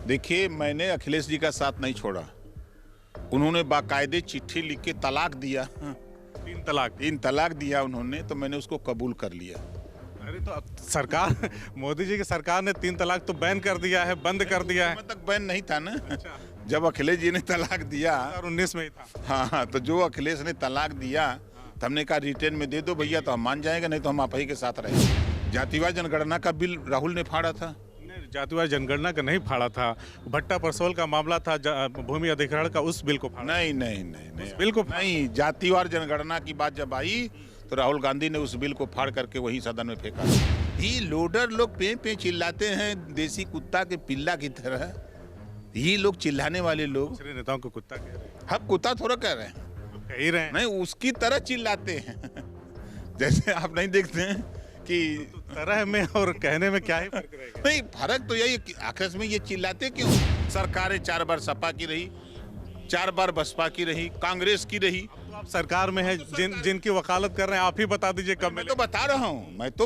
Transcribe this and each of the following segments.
देखिए, मैंने अखिलेश जी का साथ नहीं छोड़ा। उन्होंने बाकायदे चिट्ठी लिख के तलाक दिया। 3 तलाक दिया उन्होंने, तो मैंने उसको कबूल कर लिया। अरे तो अब सरकार मोदी जी की सरकार ने 3 तलाक तो बैन कर दिया है, बंद कर दिया है। मैं तक बैन नहीं था ना। अच्छा। जब अखिलेश जी ने तलाक दिया, 2019 में ही था। हाँ, तो जो अखिलेश ने तलाक दिया तो हमने कहा रिटर्न में दे दो भैया, तो हम मान जाएंगे, नहीं तो हम आप ही के साथ रहेंगे। जातिवाद जनगणना का बिल राहुल ने फाड़ा था। नहीं, जातिवाद जनगणना का नहीं फाड़ा था, भट्टा परसोल का मामला था, भूमि अधिग्रहण का, उस बिल को फाड़ा। नहीं, बिल को नहीं, जातिवार जनगणना की बात जब आई तो राहुल गांधी ने उस बिल को फाड़ करके वही सदन में फेंका। ये लोडर लोग पे पे चिल्लाते हैं देसी कुत्ता के पिल्ला की तरह। ये लोग चिल्लाने वाले लोग, दूसरे नेताओं को कुत्ता कह रहे हैं। हम कुत्ता थोड़ा कह रहे हैं, कह ही रहे हैं। नहीं उसकी तरह चिल्लाते हैं। जैसे आप नहीं देखते हैं कि तो तरह में और कहने में क्या ही फर्क रहेगा। नहीं, फर्क तो यही है कि आखिर में ये चिल्लाते क्यों? सरकारें 4 बार सपा की रही, 4 बार बसपा की रही, कांग्रेस की रही। तो आप सरकार में है, जिनकी वकालत कर रहे हैं, आप ही बता दीजिए कब मैं तो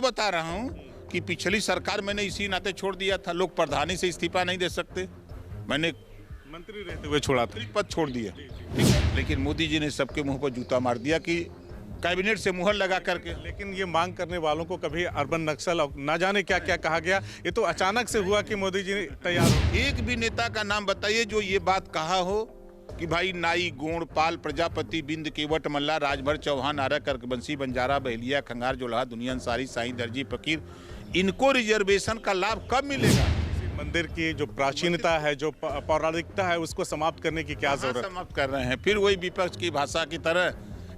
बता रहा हूँ कि पिछली सरकार मैंने इसी नाते छोड़ दिया था। लोग प्रधानी से इस्तीफा नहीं दे सकते, मैंने मंत्री रहते हुए छोड़ा था। पद छोड़ दिया। ठीक है, लेकिन मोदी जी ने सबके मुंह पर जूता मार दिया कि कैबिनेट से मुहर लगा करके। लेकिन ये मांग करने वालों को कभी अर्बन नक्सल और ना जाने क्या क्या कहा गया, ये तो अचानक से हुआ कि मोदी जी तैयार हो। एक भी नेता का नाम बताइए जो ये बात कहा हो कि भाई नाई, गोंड, पाल, प्रजापति, बिंद, केवट, मल्ला, राजभर, चौहान, आरा, कर्कबंसी, बंजारा, बहेलिया, खंगार, जोल्हा, दुनिया अंसारी, साईं, दर्जी, फकीर, इनको रिजर्वेशन का लाभ कब मिलेगा? मंदिर की जो प्राचीनता है, जो पौराणिकता है, उसको समाप्त करने की क्या जरूरत है? समाप्त कर रहे हैं फिर वही विपक्ष की भाषा की तरह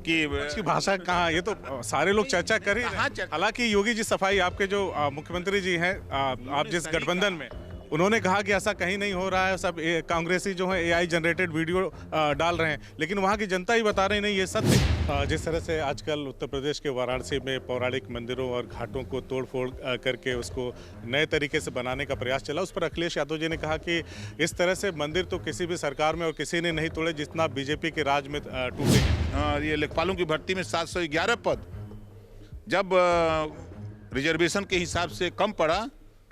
कि अच्छी भाषा कहाँ, ये तो सारे लोग चर्चा कर ही रहे हैं। हालांकि योगी जी सफाई, आपके जो मुख्यमंत्री जी हैं, आप जिस गठबंधन में, उन्होंने कहा कि ऐसा कहीं नहीं हो रहा है, सब कांग्रेसी जो है एआई जनरेटेड वीडियो डाल रहे हैं, लेकिन वहाँ की जनता ही बता रही नहीं ये सत्य। जिस तरह से आजकल उत्तर प्रदेश के वाराणसी में पौराणिक मंदिरों और घाटों को तोड़ फोड़ करके उसको नए तरीके से बनाने का प्रयास चला, उस पर अखिलेश यादव जी ने कहा कि इस तरह से मंदिर तो किसी भी सरकार में और किसी ने नहीं तोड़े जितना बीजेपी के राज में टूटे। ये लेखपालों की भर्ती में 711 पद जब रिजर्वेशन के हिसाब से कम पड़ा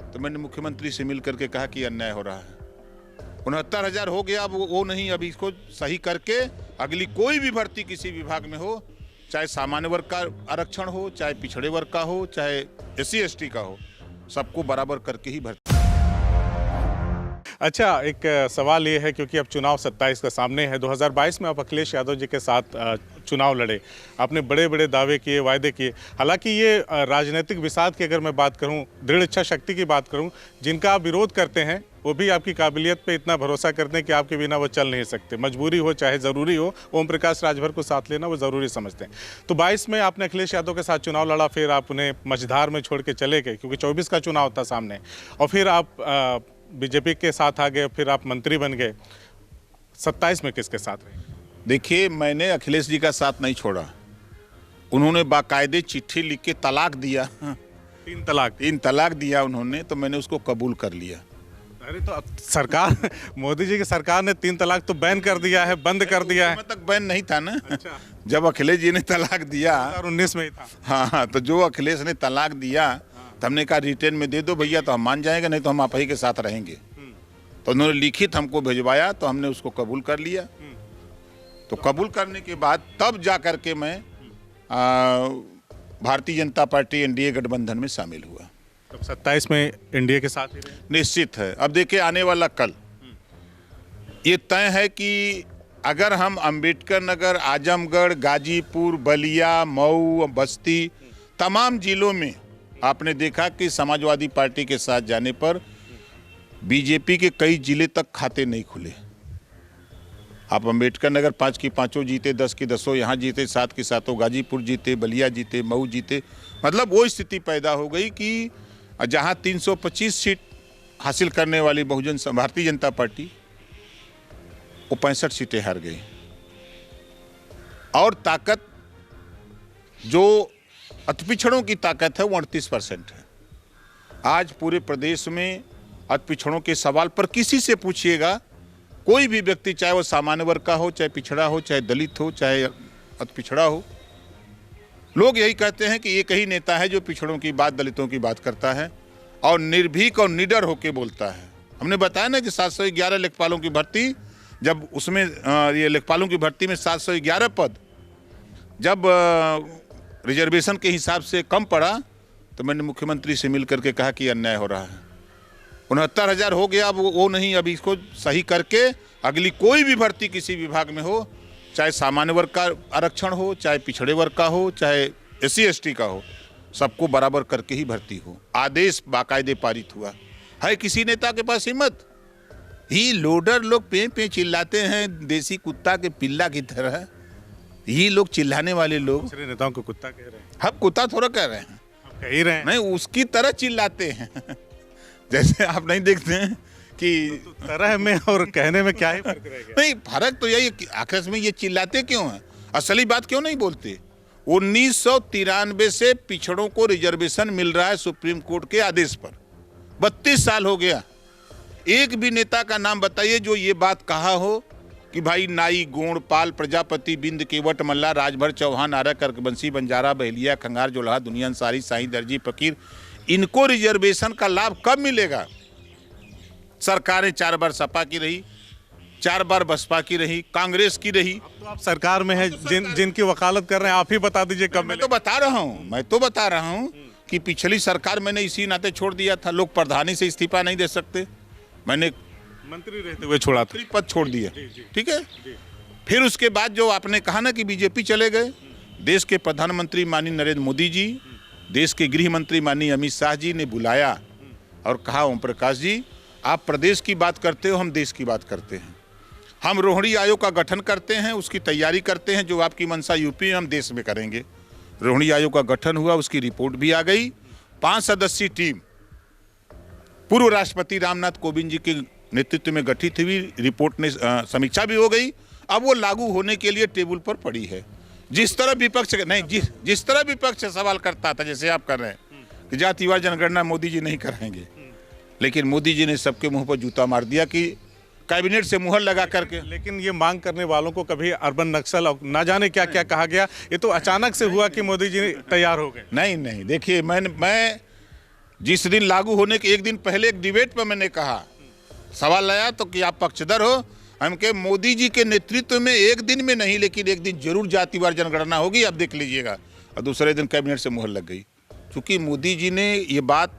तो मैंने मुख्यमंत्री से मिल करके कहा कि अन्याय हो रहा है। 69,000 हो गया, अब वो नहीं, अभी इसको सही करके अगली कोई भी भर्ती किसी विभाग में हो, चाहे सामान्य वर्ग का आरक्षण हो, चाहे पिछड़े वर्ग का हो, चाहे SC ST का हो, सबको बराबर करके ही भर्ती। अच्छा, एक सवाल ये है, क्योंकि अब चुनाव 27 का सामने है, 2022 में आप अखिलेश यादव जी के साथ चुनाव लड़े, आपने बड़े बड़े दावे किए, वायदे किए। हालांकि ये राजनीतिक विषाद की अगर मैं बात करूं, दृढ़ इच्छा शक्ति की बात करूं, जिनका आप विरोध करते हैं वो भी आपकी काबिलियत पे इतना भरोसा करते हैं कि आपके बिना वो चल नहीं सकते, मजबूरी हो चाहे ज़रूरी हो, ओम प्रकाश राजभर को साथ लेना वो ज़रूरी समझते हैं। तो 22 में आपने अखिलेश यादव के साथ चुनाव लड़ा, फिर आप उन्हें मझधार में छोड़ के चले गए क्योंकि 24 का चुनाव था सामने, और फिर आप बीजेपी के साथ आ गए, फिर आप मंत्री बन गए। 27 में किसके साथ रहे? देखिए, मैंने अखिलेश जी का साथ नहीं छोड़ा। उन्होंने बाकायदे चिट्ठी लिख के तलाक दिया। 3 तलाक दिया उन्होंने, तो मैंने उसको कबूल कर लिया। अरे तो अब सरकार मोदी जी की सरकार ने 3 तलाक तो बैन कर दिया है, बंद कर दिया है। मैं तक बैन नहीं था ना। अच्छा। जब अखिलेश जी ने तलाक दिया, 2019 में ही था। हाँ, तो जो अखिलेश ने तलाक दिया तो हमने कहा रिटर्न में दे दो भैया, तो हम मान जाएंगे, नहीं तो हम आप ही के साथ रहेंगे। तो उन्होंने लिखित हमको भिजवाया, तो हमने उसको कबूल कर लिया। तो कबूल करने के बाद तब जा कर के मैं भारतीय जनता पार्टी NDA गठबंधन में शामिल हुआ। तब 27 में NDA के साथ ही रहे? निश्चित है। अब देखिए, आने वाला कल ये तय है कि अगर हम अंबेडकर नगर, आजमगढ़, गाजीपुर, बलिया, मऊ, बस्ती, तमाम जिलों में आपने देखा कि समाजवादी पार्टी के साथ जाने पर बीजेपी के कई जिले तक खाते नहीं खुले। आप अंबेडकर नगर 5 की 5 जीते, 10 की 10 यहाँ जीते, 7 की 7 गाजीपुर जीते, बलिया जीते, मऊ जीते। मतलब वो स्थिति पैदा हो गई कि जहाँ 325 सीट हासिल करने वाली भारतीय जनता पार्टी, वो 65 सीटें हार गई। और ताकत, जो अतिपिछड़ों की ताकत है, वो 38% है। आज पूरे प्रदेश में अतिपिछड़ों के सवाल पर किसी से पूछिएगा, कोई भी व्यक्ति, चाहे वो सामान्य वर्ग का हो, चाहे पिछड़ा हो, चाहे दलित हो, चाहे अतिपिछड़ा हो, लोग यही कहते हैं कि एक ही नेता है जो पिछड़ों की बात, दलितों की बात करता है और निर्भीक और निडर होकर बोलता है। हमने बताया ना कि 711 लेखपालों की भर्ती, जब उसमें ये लेखपालों की भर्ती में 711 पद जब रिजर्वेशन के हिसाब से कम पड़ा तो मैंने मुख्यमंत्री से मिल करके कहा कि अन्याय हो रहा है। 69,000 हो गया, अब वो नहीं, अब इसको सही करके अगली कोई भी भर्ती किसी विभाग में हो, चाहे सामान्य वर्ग का आरक्षण हो, चाहे पिछड़े वर्ग का हो, चाहे SC ST का हो, सबको बराबर करके ही भर्ती हो। आदेश बाकायदे पारित हुआ है। किसी नेता के पास हिम्मत? ही लोडर लोग पे पे चिल्लाते हैं देसी कुत्ता के पिल्ला की तरह। ये लोग चिल्लाने वाले लोग, दूसरे नेताओं को कुत्ता कह रहे हैं। हम कुत्ता थोड़ा कह रहे हैं, आप कह ही रहे हैं। नहीं, उसकी तरह चिल्लाते हैं। जैसे आप नहीं देखते हैं कि तो तरह में और कहने में क्या ही फर्क रह गया? नहीं, फर्क तो यही, आखिर में ये चिल्लाते क्यों हैं? असली बात क्यों नहीं बोलते? 1993 से पिछड़ों को रिजर्वेशन मिल रहा है सुप्रीम कोर्ट के आदेश पर। 32 साल हो गया, एक भी नेता का नाम बताइए जो ये बात कहा हो कि भाई नाई, गोंड, पाल, प्रजापति, बिंद, केवट, मल्ला, राजभर, चौहान, आर्य, कर्कवंशी, बंजारा, बहेलिया, खंगार, जोल्हा, दुनिया अंसारी, साई, दर्जी, फकीर, इनको रिजर्वेशन का लाभ कब मिलेगा? सरकारें 4 बार सपा की रही, 4 बार बसपा की रही, कांग्रेस की रही। अब तो आप सरकार में है, जिनकी वकालत कर रहे हैं, आप ही बता दीजिए कब मैं तो बता रहा हूँ कि पिछली सरकार मैंने इसी नाते छोड़ दिया था। लोग प्रधानी से इस्तीफा नहीं दे सकते, मैंने मंत्री रहते हुए छोड़ा था, पद छोड़ दिया। ठीक है, फिर उसके बाद जो आपने कहा ना कि बीजेपी चले गए, देश के प्रधानमंत्री माननीय नरेंद्र मोदी जी, देश के गृह मंत्री माननीय अमित शाह जी ने बुलाया और कहा, ओम प्रकाश जी, आप प्रदेश की बात करते हो, हम देश की बात करते हैं। हम रोहिणी आयोग का गठन करते हैं, उसकी तैयारी करते हैं, जो आपकी मंशा यूपी में हम देश में करेंगे। रोहिणी आयोग का गठन हुआ, उसकी रिपोर्ट भी आ गई। 5 सदस्यीय टीम पूर्व राष्ट्रपति रामनाथ कोविंद जी के नेतृत्व में गठित हुई, रिपोर्ट ने समीक्षा भी हो गई। अब वो लागू होने के लिए टेबल पर पड़ी है। जिस तरह विपक्ष नहीं, जिस तरह विपक्ष सवाल करता था, जैसे आप कर रहे हैं कि जातिवार जनगणना मोदी जी नहीं कराएंगे, लेकिन मोदी जी ने सबके मुंह पर जूता मार दिया कि कैबिनेट से मुहर लगा करके। लेकिन ये मांग करने वालों को कभी अर्बन नक्सल और ना जाने क्या क्या कहा गया, ये तो अचानक से हुआ कि मोदी जी तैयार हो गए। नहीं, देखिए, मैं जिस दिन लागू होने के एक दिन पहले एक डिबेट पर मैंने कहा, सवाल आया तो कि आप पक्षधर हो, हम के मोदी जी के नेतृत्व में एक दिन में नहीं, लेकिन एक दिन जरूर जातिवार जनगणना होगी, आप देख लीजिएगा। और दूसरे दिन कैबिनेट से मुहर लग गई, क्योंकि मोदी जी ने ये बात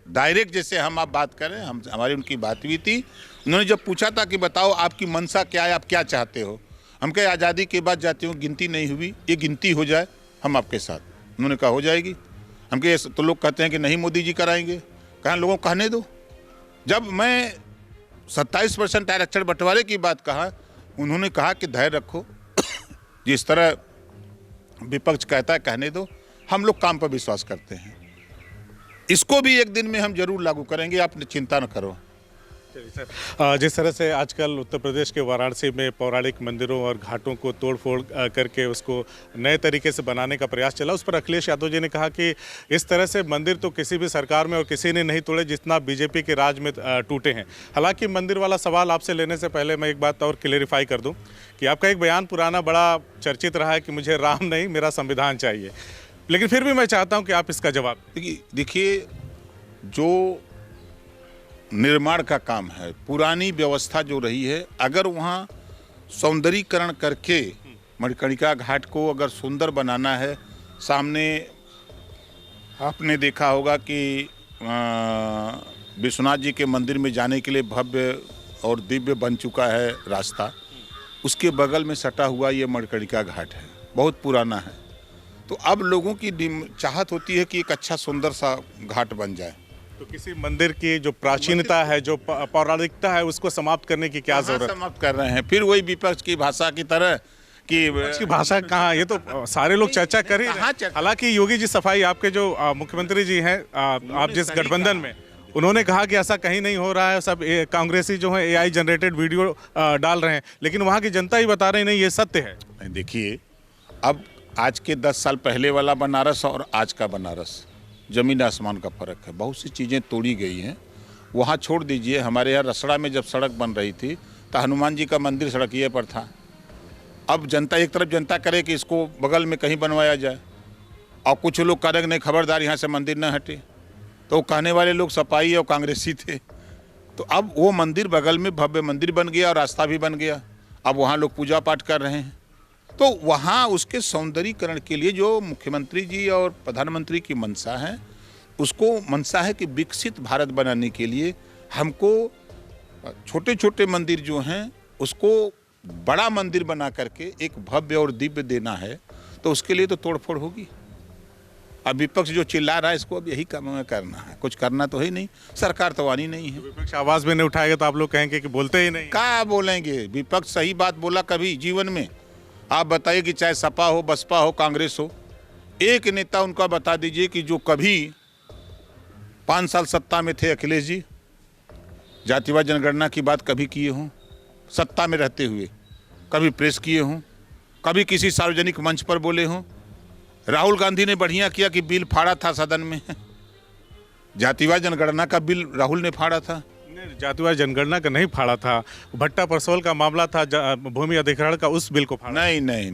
डायरेक्ट, जैसे हम आप बात करें, हमारी उनकी बात हुई थी। उन्होंने जब पूछा था कि बताओ आपकी मंशा क्या है, आप क्या चाहते हो, हम कहे आज़ादी के बाद जातियों की गिनती नहीं हुई, ये गिनती हो जाए, हम आपके साथ। उन्होंने कहा हो जाएगी। हम कहे तो लोग कहते हैं कि नहीं मोदी जी कराएंगे, कहा लोगों को कहने दो। जब मैं 27% आरक्षण बंटवारे की बात कहा, उन्होंने कहा कि धैर्य रखो, जिस तरह विपक्ष कहता है कहने दो, हम लोग काम पर विश्वास करते हैं। इसको भी एक दिन में हम जरूर लागू करेंगे, आप चिंता न करो। सर, जिस तरह से आजकल उत्तर प्रदेश के वाराणसी में पौराणिक मंदिरों और घाटों को तोड़फोड़ करके उसको नए तरीके से बनाने का प्रयास चला, उस पर अखिलेश यादव जी ने कहा कि इस तरह से मंदिर तो किसी भी सरकार में और किसी ने नहीं तोड़े जितना बीजेपी के राज में टूटे हैं। हालांकि मंदिर वाला सवाल आपसे लेने से पहले मैं एक बात और क्लेरिफाई कर दूँ कि आपका एक बयान पुराना बड़ा चर्चित रहा है कि मुझे राम नहीं, मेरा संविधान चाहिए, लेकिन फिर भी मैं चाहता हूं कि आप इसका जवाब देखिए। जो निर्माण का काम है, पुरानी व्यवस्था जो रही है, अगर वहाँ सौंदर्यीकरण करके मणिकर्णिका घाट को अगर सुंदर बनाना है, सामने आपने देखा होगा कि विश्वनाथ जी के मंदिर में जाने के लिए भव्य और दिव्य बन चुका है रास्ता, उसके बगल में सटा हुआ ये मणिकर्णिका घाट है, बहुत पुराना है। तो अब लोगों की चाहत होती है कि एक अच्छा सुंदर सा घाट बन जाए। तो किसी मंदिर की जो प्राचीनता है, जो पौराणिकता है, उसको समाप्त करने की क्या जरूरत है? समाप्त कर रहे हैं फिर वही विपक्ष की भाषा की तरह कि भाषा कहाँ, ये तो सारे लोग चर्चा कर ही रहे हैं। हालांकि योगी जी सफाई, आपके जो मुख्यमंत्री जी हैं, आप जिस गठबंधन में, उन्होंने कहा कि ऐसा कहीं नहीं हो रहा है, सब कांग्रेसी जो है AI जनरेटेड वीडियो डाल रहे हैं, लेकिन वहाँ की जनता ही बता रही नहीं ये सत्य है। देखिए, अब आज के 10 साल पहले वाला बनारस और आज का बनारस ज़मीन आसमान का फ़र्क है। बहुत सी चीज़ें तोड़ी गई हैं, वहाँ छोड़ दीजिए। हमारे यहाँ रसड़ा में जब सड़क बन रही थी तो हनुमान जी का मंदिर सड़किए पर था। अब जनता एक तरफ जनता करे कि इसको बगल में कहीं बनवाया जाए, और कुछ लोग करेंगे नहीं, खबरदार यहाँ से मंदिर न हटे। तो कहने वाले लोग सपाई और कांग्रेसी थे। तो अब वो मंदिर बगल में भव्य मंदिर बन गया और रास्ता भी बन गया। अब वहाँ लोग पूजा पाठ कर रहे हैं। तो वहाँ उसके सौंदर्यीकरण के लिए जो मुख्यमंत्री जी और प्रधानमंत्री की मंशा है, उसको मंशा है कि विकसित भारत बनाने के लिए हमको छोटे छोटे मंदिर जो हैं उसको बड़ा मंदिर बना करके एक भव्य और दिव्य देना है। तो उसके लिए तो तोड़फोड़ होगी। अब विपक्ष जो चिल्ला रहा है इसको अब यही काम करना है, कुछ करना तो है नहीं। सरकार तो आनी नहीं है। विपक्ष आवाज में नहीं उठाएगा तो आप लोग कहेंगे कि बोलते ही नहीं। क्या बोलेंगे? विपक्ष सही बात बोला कभी जीवन में? आप बताइए कि चाहे सपा हो, बसपा हो, कांग्रेस हो, एक नेता उनका बता दीजिए कि जो कभी 5 साल सत्ता में थे अखिलेश जी, जातिवाद जनगणना की बात कभी किए हों सत्ता में रहते हुए, कभी प्रेस किए हों, कभी किसी सार्वजनिक मंच पर बोले हों। राहुल गांधी ने बढ़िया किया कि बिल फाड़ा था सदन में। जातिवाद जनगणना का बिल राहुल ने फाड़ा था। जातिवाद जनगणना का नहीं फाड़ा था, भट्टा परसोल का मामला था, भूमि अधिग्रहण का, उस बिल को फाड़ा। नहीं,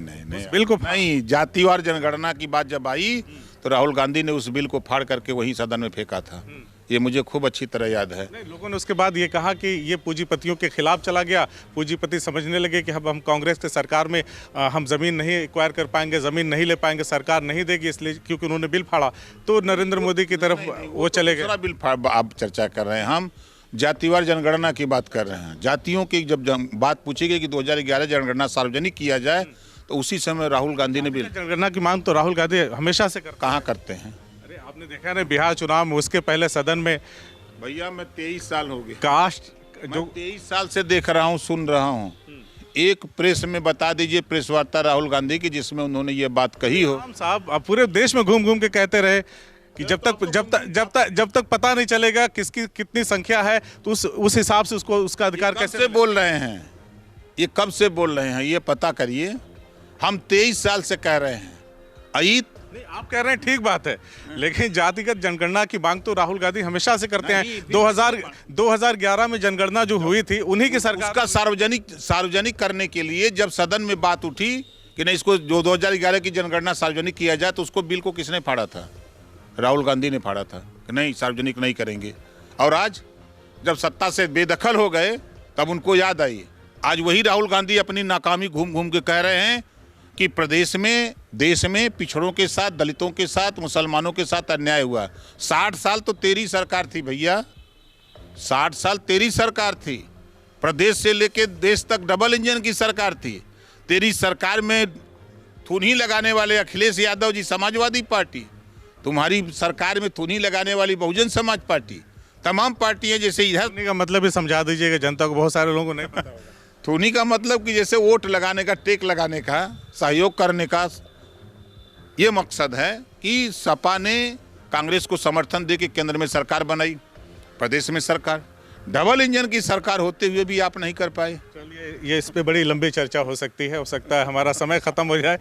बिल को नहीं। जातिवाद जनगणना की बात जब आई तो राहुल गांधी ने उस बिल को फाड़ करके वहीं सदन में फेंका था। ये मुझे खूब अच्छी तरह याद है। नहीं, लोगों ने उसके बाद ये कहा कि ये पूंजीपतियों के खिलाफ चला गया। पूंजीपति समझने लगे कि अब हम कांग्रेस के सरकार में हम जमीन नहीं एक्वायर कर पाएंगे, जमीन नहीं ले पाएंगे, सरकार नहीं देगी, इसलिए क्योंकि उन्होंने बिल फाड़ा तो नरेंद्र मोदी की तरफ वो चले गए। बिल आप चर्चा कर रहे हैं, हम जातिवार जनगणना की बात कर रहे हैं। जातियों की जब बात पूछी गई कि 2011 जनगणना सार्वजनिक किया जाए तो उसी समय राहुल गांधी ने बिल। जनगणना की मांग तो राहुल गांधी हमेशा से कहाँ करते हैं? अरे आपने देखा ना बिहार चुनाव में, उसके पहले सदन में। भैया मैं 23 साल हो गए, कास्ट जो 23 साल से देख रहा हूँ, सुन रहा हूँ। एक प्रेस में बता दीजिए, प्रेस वार्ता राहुल गांधी की जिसमें उन्होंने ये बात कही हो। साहब आप पूरे देश में घूम घूम के कहते रहे कि जब तक पता नहीं चलेगा किसकी कितनी संख्या है तो उस हिसाब से उसका अधिकार कैसे बोल रहे हैं? ये कब से बोल रहे हैं ये पता करिए। हम 23 साल से कह रहे हैं। अईत नहीं, आप कह रहे हैं ठीक बात है, लेकिन जातिगत जनगणना की मांग तो राहुल गांधी हमेशा से करते हैं। 2011 में जनगणना जो हुई थी उन्हीं की सरकार, उसका सार्वजनिक करने के लिए जब सदन में बात उठी कि नहीं इसको जो 2011 की जनगणना सार्वजनिक किया जाए, तो उसको बिल को किसने फाड़ा था? राहुल गांधी ने फाड़ा था कि नहीं सार्वजनिक नहीं करेंगे। और आज जब सत्ता से बेदखल हो गए तब उनको याद आई। आज वही राहुल गांधी अपनी नाकामी घूम घूम के कह रहे हैं कि प्रदेश में, देश में पिछड़ों के साथ, दलितों के साथ, मुसलमानों के साथ अन्याय हुआ। 60 साल तो तेरी सरकार थी भैया, 60 साल तेरी सरकार थी। प्रदेश से लेके देश तक डबल इंजन की सरकार थी। तेरी सरकार में थूनी लगाने वाले अखिलेश यादव जी समाजवादी पार्टी, तुम्हारी सरकार में थूनी लगाने वाली बहुजन समाज पार्टी, तमाम पार्टियां जैसे इधर। का मतलब भी समझा दीजिएगा जनता को, बहुत सारे लोगों को नहीं पता होगा। थूनी का मतलब कि जैसे वोट लगाने का, टेक लगाने का, सहयोग करने का ये मकसद है कि सपा ने कांग्रेस को समर्थन दे के केंद्र में सरकार बनाई, प्रदेश में सरकार, डबल इंजन की सरकार होते हुए भी आप नहीं कर पाए। चलिए, ये इस पे बड़ी लंबी चर्चा हो सकती है, हो सकता है हमारा समय खत्म हो जाए।